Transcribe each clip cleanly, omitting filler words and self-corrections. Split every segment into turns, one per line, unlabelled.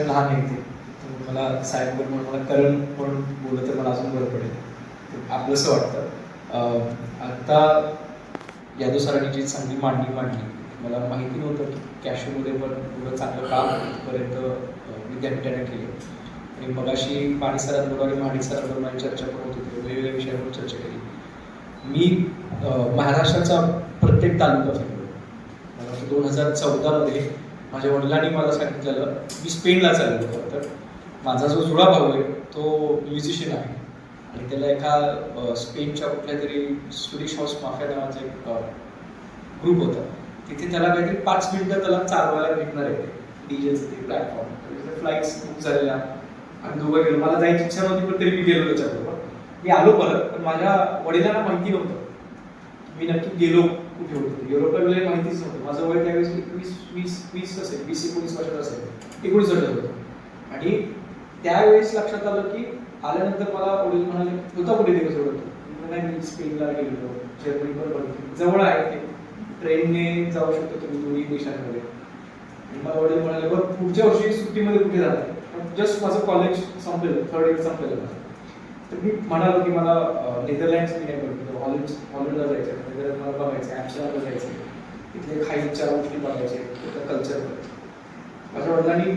लहान आहे ते, तर मला साहेब म्हणून मला करण म्हणून बोललं तर मला अजून बरं पडेल. आपलंसं वाटतं. आता यादव सरांनी जी चांगली मांडली, मला माहिती नव्हतं की कॅशोमध्ये पण एवढं चांगलं काम इथपर्यंत विद्यापीठाने केलं. आणि मगाशी माणी सरांबरोबर आणि माणी सरांबरोबर चर्चा पण होत होती, वेगवेगळ्या विषयावर चर्चा केली. मी महाराष्ट्राचा प्रत्येक तालुका फिरलो. मला वाटतं 2014मध्ये माझ्या वडिलांनी मला सांगितलेलं, मी स्पेनला चाललो. खरं तर माझा जो जुळा भाऊ आहे तो म्युझिशियन आहे आणि त्याला एका स्पेनच्या कुठल्या तरी स्वीडिश हाऊस माफिया नावाचा एक ग्रुप होता. तिथे त्याला काहीतरी 5 मिनिटं त्याला चालवायला भेटणार आहे डीजेचं ते प्लॅटफॉर्म. फ्लाईट्स बुक झालेल्या, आम्ही दोघं गेलो. मला जायची इच्छा नव्हती पण तरी मी गेलो त्याच्याबरोबर. मी आलो परत, पण माझ्या वडिलांना माहिती नव्हतं मी नक्की गेलो कुठे होतो. युरोपला गेले माहितीच नव्हतं. माझं वय त्यावेळेस 20 असेल, 20-19 वर्षाचं असेल, 19 वर्षाचं होतं. आणि त्यावेळेस लक्षात आलं की आल्यानंतर मला वडील म्हणाले, होता कुठे दिवस होतो? नाही, मी स्पेनला गेलो, जर्मनी पण बघितली, जवळ आहे ते, ट्रेनने जाऊ शकतो तुम्ही दोन्ही देशांमध्ये. आणि मला वडील म्हणाले, बरं पुढच्या वर्षी सुट्टीमध्ये कुठे जाते? जस्ट माझं कॉलेज संपलेलं, 3rd इयर संपलेलं. तर मी म्हणालो की मला नेदरलँड्स मी नाही बघितलं, हॉलंडला जायचं, नेदरलँड मला बघायचं, ॲम्स्टरडॅमला जायचं, तिथले काही 4 गोष्टी बघायचे, तिथलं कल्चर. माझ्या वडिलांनी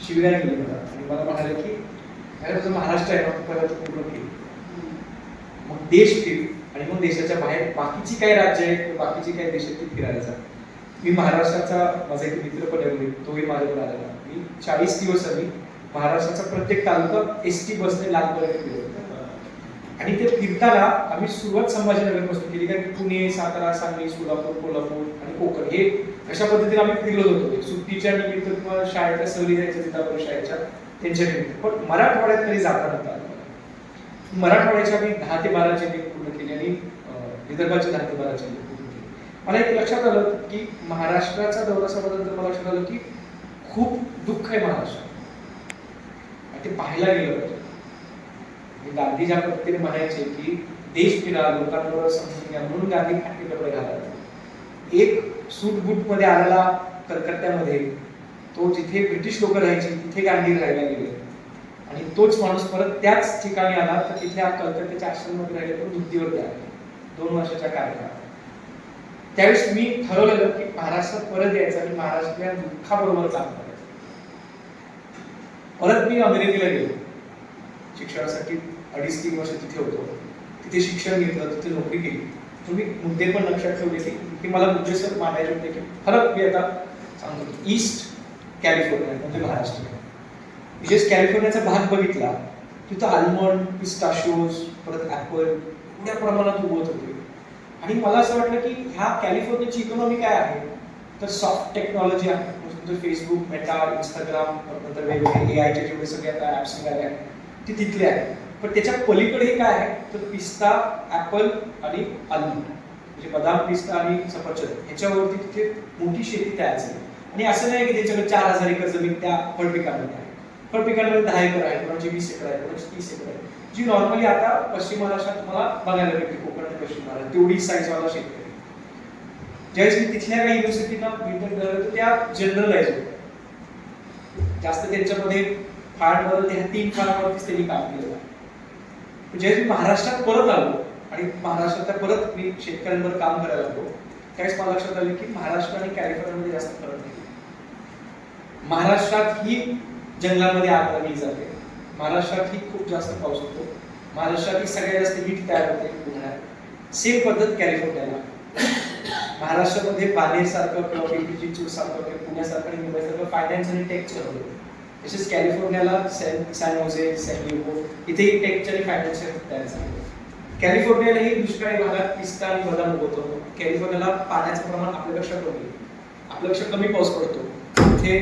शिबिरा केली मला आणि मला म्हणाले की अरे तुझं महाराष्ट्र आहे ना, परत पूर्ण फिर, मग देश फिर आणि मग देशाच्या बाहेर बाकीची काही राज्य आहेत, बाकीची काही देश आहेत ती फिरायला जा. मी महाराष्ट्राचा, माझा एक मित्र पण आहे, तोही माझ्याकडे आलेला. मी 40 दिवस आम्ही महाराष्ट्राचा प्रत्येक तालुका एसटी बसने लांबपर्यंत फिरलो. आणि ते फिरताना आम्ही सुरुवात संभाजीनगरपासून केली, कारण पुणे, सातारा, सांगली, सोलापूर, कोल्हापूर आणि कोकण हे अशा पद्धतीने आम्ही फिरलो होतो. सुट्टीच्या निमित्त किंवा शाळेच्या सहली जायच्या जिल्हा शाळेच्या त्यांच्या निमित्त. पण मराठवाड्यात कधी जाता नव्हता. मराठवाड्याच्या आम्ही 10 ते 12 जिल्हे पूर्ण केले आणि विदर्भाचे 10 ते 12 जिल्हे पूर्ण केले. मला एक लक्षात आलं की महाराष्ट्राचा दौरा संबंधात मला लक्षात आलं की खूप दुःख आहे महाराष्ट्रात, ते पाहायला गेलं पाहिजे. गांधी ज्या पद्धतीने म्हणायचे की देश फिरा, लोकांबरोबर समजून घ्या, म्हणून गांधी फाटके कपडे घालायचे. एक सूट बूट मध्ये आलेला कलकत्त्यामध्ये, तो जिथे ब्रिटिश लोक राहायचे तिथे गांधी राहायला गेले आणि तोच माणूस परत त्याच ठिकाणी आला तर तिथे कलकत्त्याच्या आश्रममध्ये राहिले, पण बुद्धीवरती आले 2 वर्षाच्या कार्यकाळात. त्यावेळेस मी ठरवलेलं की महाराष्ट्रात परत यायचं आणि महाराष्ट्रातल्या दुःखाबरोबर काम करायचं. परत मी अमेरिकेला गेलो शिक्षणासाठी, 2.5-3 वर्ष तिथे होतो. तिथे शिक्षण घेतलं, तिथे नोकरी केली. तुम्ही मुद्दे पण लक्षात ठेवले की मला मुद्दे सर मांडायचे होते की फरक मी आता सांगतो. ईस्ट कॅलिफोर्निया म्हणजे महाराष्ट्र, विशेष कॅलिफोर्नियाचा भाग बघितला, तिथं आल्मंड, पिस्ताशियोज, परत ऍपल एवढ्या प्रमाणात उगवत होते. आणि मला असं वाटलं की ह्या कॅलिफोर्नियाची इकॉनॉमी काय आहे, तर सॉफ्ट टेक्नॉलॉजी आहे. म्हणजे फेसबुक, मेटा, इंस्टाग्राम, नंतर वेगवेगळे एआयचे जेवढे सगळे आता ऍप्स निघाले आहेत ते तिथले आहेत. पण त्याच्या पलीकडे हे काय आहे, तर पिस्ता, ऍपल आणि आल्मंड, म्हणजे बदाम, पिस्ता आणि सफरचंद, ह्याच्यावरती तिथे मोठी शेती तयार झाली. आणि असं नाही की त्यांच्याकडे 4000 एकर जमीन त्या फळपिकांमध्ये आहे. फळपिकांमध्ये 10 एकर आहे, कोणाची 20 एकर आहे, कोणाची 30 एकर आहे, जी नॉर्मली आता पश्चिम महाराष्ट्रात तुम्हाला बघायला भेटते. कोकण आणि पश्चिम महाराष्ट्र तेवढी साईजवाला शेतकरी. ज्यावेळेस मी तिथल्या काही युनिव्हर्सिटीना भेट झालं तर त्या जनरलाइज होत्या, जास्त त्यांच्यामध्ये फार्मवर, त्या 3 फार्मवरतीच त्यांनी काम केलं. ज्यावेळेस मी महाराष्ट्रात परत आलो आणि महाराष्ट्रात परत मी शेतकऱ्यांवर काम करायला लागलो, त्यावेळेस मला लक्षात आलं की महाराष्ट्र आणि कॅलिफोर्नियामध्ये जास्त फरक नाही. महाराष्ट्रात ही जंगलामध्ये आग लागली जाते, महाराष्ट्रात ही खूप जास्त पाऊस होतो, महाराष्ट्रात ही सगळ्यात जास्त हीट तयार होते उन्हाळ्यात. सेम पद्धत कॅलिफोर्नियाला. महाराष्ट्रामध्ये बानेर सारखं किंवा पिंपरी चिंचवड सारखं किंवा पुण्यासारखं आणि मुंबईसारखं फायनान्स आणि टेकचं होतं. तसेच कॅलिफोर्नियाला सॅन होजे, सॅन डिएगो इथेही टेकचं आणि फायनान्शियल तयार झाले. कॅलिफोर्नियालाही दुष्काळी भागात पिस्ता आणि बदाम उगवतो. कॅलिफोर्नियाला पाण्याचं प्रमाण आपल्यापेक्षा कमी, आपल्यापेक्षा कमी पाऊस पडतो. इथे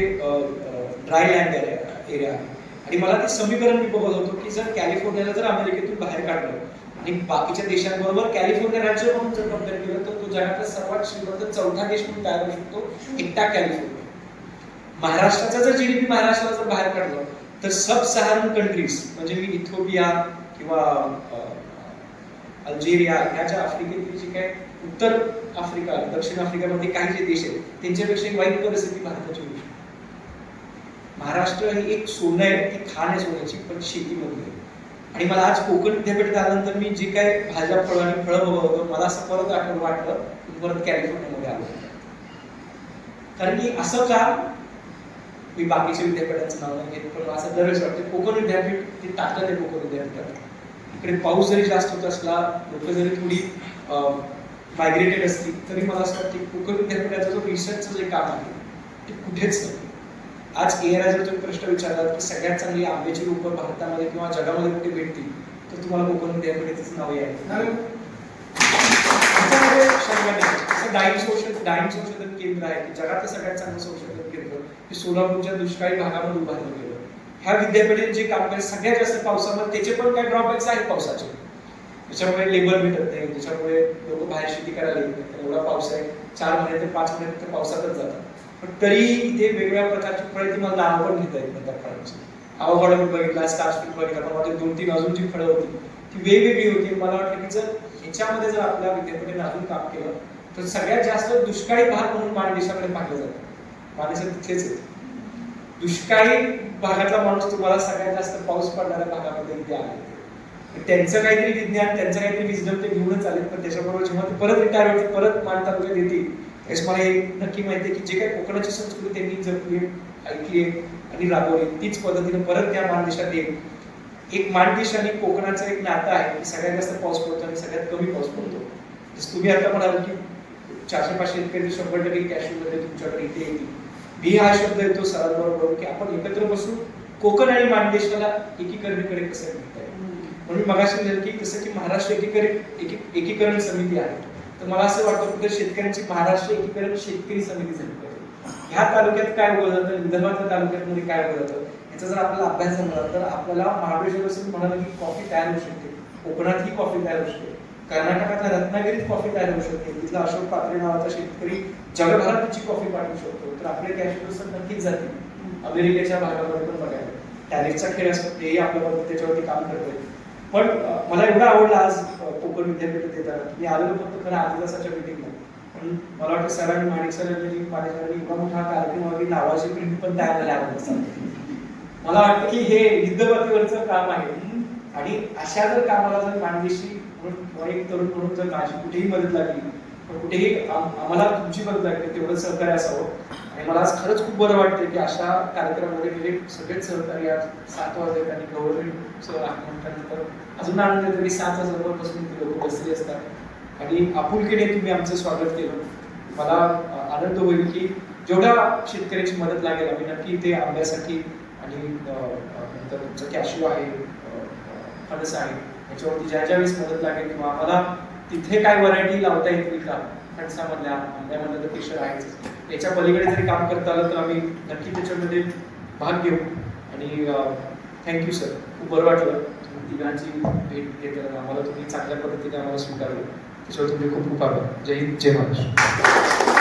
ड्राय लँड एरिया आहे. आणि मला ते समीकरण मी बघत होतो की जर कॅलिफोर्नियाला जर अमेरिकेतून बाहेर काढलं आणि बाकीच्या देशांबरोबर कॅलिफोर्निया राज्य म्हणून जर कम्पेअर केलं तर तो जगातला सर्वात श्रीमंत 4था देश म्हणून तयार होऊ शकतो, एकटा कॅलिफोर्निया. महाराष्ट्राचा जर जीडीपी महाराष्ट्राला जर बाहेर काढलं तर सब सहारन कंट्रीज म्हणजे मी इथिओपिया किंवा अल्जेरिया ह्या ज्या आफ्रिकेतील जे काय उत्तर आफ्रिका, दक्षिण आफ्रिकेमध्ये काही जे देश आहेत त्यांच्यापेक्षा एक वाईट परिस्थिती भारताची होऊ शकते. महाराष्ट्र ही एक सोनं आहे, ती खाण आहे सोन्याची, पण शेतीमध्ये आहे. आणि मला आज कोकण विद्यापीठात आल्यानंतर मी जे काय भाज्या फळं आणि फळं बघत होतो, मला असं परत वाटलं की परत कॅलिफोर्नियामध्ये आलो. कारण की असं का, मी बाकीच्या विद्यापीठांचं नाव नाही घेत, पण असं दरवेळेस वाटतं कोकण विद्यापीठ ती ताकद आहे कोकण विद्यापीठात. इकडे पाऊस जरी जास्त होत असला, लोक जरी थोडी मायग्रेटेड असतील, तरी मला असं वाटतं की कोकण विद्यापीठाचं जो रिसर्चचं जे काम आहे ते कुठेच नाही. आज जर तुम्ही प्रश्न विचारलात की सगळ्यात चांगली आंब्याची रोपं भारतामध्ये किंवा जगामध्ये कुठे भेटतील, तर तुम्हाला कोकण विद्यापीठाचं नाव आहे. डाळिंब संशोधन केंद्र आहे की जगातलं सगळ्यात चांगलं संशोधन केंद्र हे सोलापूरच्या दुष्काळी भागामध्ये उभारलं गेलं. ह्या विद्यापीठात जे काम करते सगळ्यात जास्त पावसामध्ये, त्याचे पण काही ड्रॉबॅक्स आहेत पावसाचे, त्याच्यामुळे लेबर भेटत नाही, त्याच्यामुळे लोक बाहेर शेती करायला येत नाही. एवढा पाऊस आहे, 4 महिने ते 5 महिने तर पावसातच जातात. पण तरी इथे वेगवेगळ्या प्रकारची फळे ती मला नाव पण घेता येत नाही. फळांची आवघड मी बघितला, स्टार्च बघितला, पण माझी 2-3 अजून जी फळं होती ती वेगवेगळी होती. मला वाटतं की जर ह्याच्यामध्ये जर आपल्या विद्यापीठाने अजून काम केलं तर सगळ्यात जास्त दुष्काळी भाग म्हणून मानदेशाकडे पाहिलं जातं. मानदेश तिथेच आहे. दुष्काळी भागातला माणूस तुम्हाला सगळ्यात जास्त पाऊस पडणाऱ्या भागामध्ये इथे आले. त्यांचं काहीतरी विज्ञान, त्यांचं काहीतरी विजडम ते घेऊनच आले. पण त्याच्याबरोबर जेव्हा ते परत रिटायर होते, परत मान तालुक्यात येतील, त्यावेळेस मला हे नक्की माहिती आहे की जे काही कोकणाची संस्कृती त्यांनी जपली, ऐकली आणि राबवली, तीच पद्धतीने परत त्या मानदेशात येईल. एक मानदेश आणि कोकणाचं एक नातं आहे की सगळ्यात जास्त पाऊस पडतो आणि सगळ्यात कमी पाऊस पडतो. जसं तुम्ही आता म्हणाल की 400-500 शेतकरी 100% कॅशमध्ये तुमच्याकडे इथे येतील. मी हा शब्द येतो सरांबरोबर की आपण एकत्र बसून कोकण आणि मानदेशाला एकीकरणाकडे कसं घेता येईल. म्हणून मगाशी म्हणलं की जसं की महाराष्ट्र एकीकरण समिती आहे, तर मला असं वाटतं की शेतकऱ्यांची महाराष्ट्र एकीकरण शेतकरी समिती झाली पाहिजे. ह्या तालुक्यात काय उभं जातं, विदर्भाच्या तालुक्यामध्ये काय उभं जातं, याचा जर आपल्याला अभ्यास झाला तर आपल्याला महाबळेश्वर म्हणाल की कॉफी तयार होऊ शकते, कोकणातही कॉफी तयार होऊ शकते, कर्नाटकातल्या रत्नागिरीत कॉफी तयार होऊ शकते, तिथला अशोक पात्रे नावाचा शेतकरी जगभरात तिची कॉफी पाठवू शकतो. तर आपले कॅश नक्कीच जातील अमेरिकेच्या भागामध्ये पण बघायला. टॅरिफचा खेळ असतो, तेही आपल्याबरोबर त्याच्यावरती काम करतोय. पण मला एवढं आवडलं आज कोकण विद्यापीठात येताना. मी आलेलो फक्त खरं अर्ध्या तासाच्या मीटिंगला, पण मला वाटतं सरांनी माणिक सरांनी एवढा मोठा कार्यक्रम नावाची प्रिंट पण तयार झाल्या. मला वाटतं की हे युद्धपातळीवरचं काम आहे आणि अशा जर कामाला जर मानदेशी म्हणून एक तरुण म्हणून जर माझी कुठेही मदत लागली, पण कुठेही आम्हाला तुमची मदत लागली, तेवढं सहकार्य असावं. आणि मला आज खरंच खूप बरं वाटतं की अशा कार्यक्रमामध्ये गेले सगळेच सहकारी आज 7 वाजता आणि गव्हर्नमेंटचं म्हटल्यानंतर अजून आनंद येतो की 7 वाजल्यापासून ते लोक बसले असतात आणि आपुलकीने तुम्ही आमचं स्वागत केलं. मला आनंद होईल की जेवढ्या शेतकऱ्याची मदत लागेल आम्ही नक्की ते आंब्यासाठी आणि नंतर तुमचं कॅशू आहे, फणस आहे, याच्यावरती ज्या वेळेस मदत लागेल किंवा आम्हाला तिथे काय व्हरायटी लावता येतील का, फणसामधल्या आंब्यामधलं तर केशर आहेच, याच्या पलीकडे जरी काम करता आलं तर आम्ही नक्की त्याच्यामध्ये भाग घेऊ. आणि थँक्यू सर, खूप बरं वाटलं तुम्ही तिघांची भेट घेताना. आम्हाला तुम्ही चांगल्या पद्धतीने आम्हाला स्वीकारलं, त्याच्यावर तुम्ही खूप खूप आभार. जय हिंद, जय महाराष्ट्र.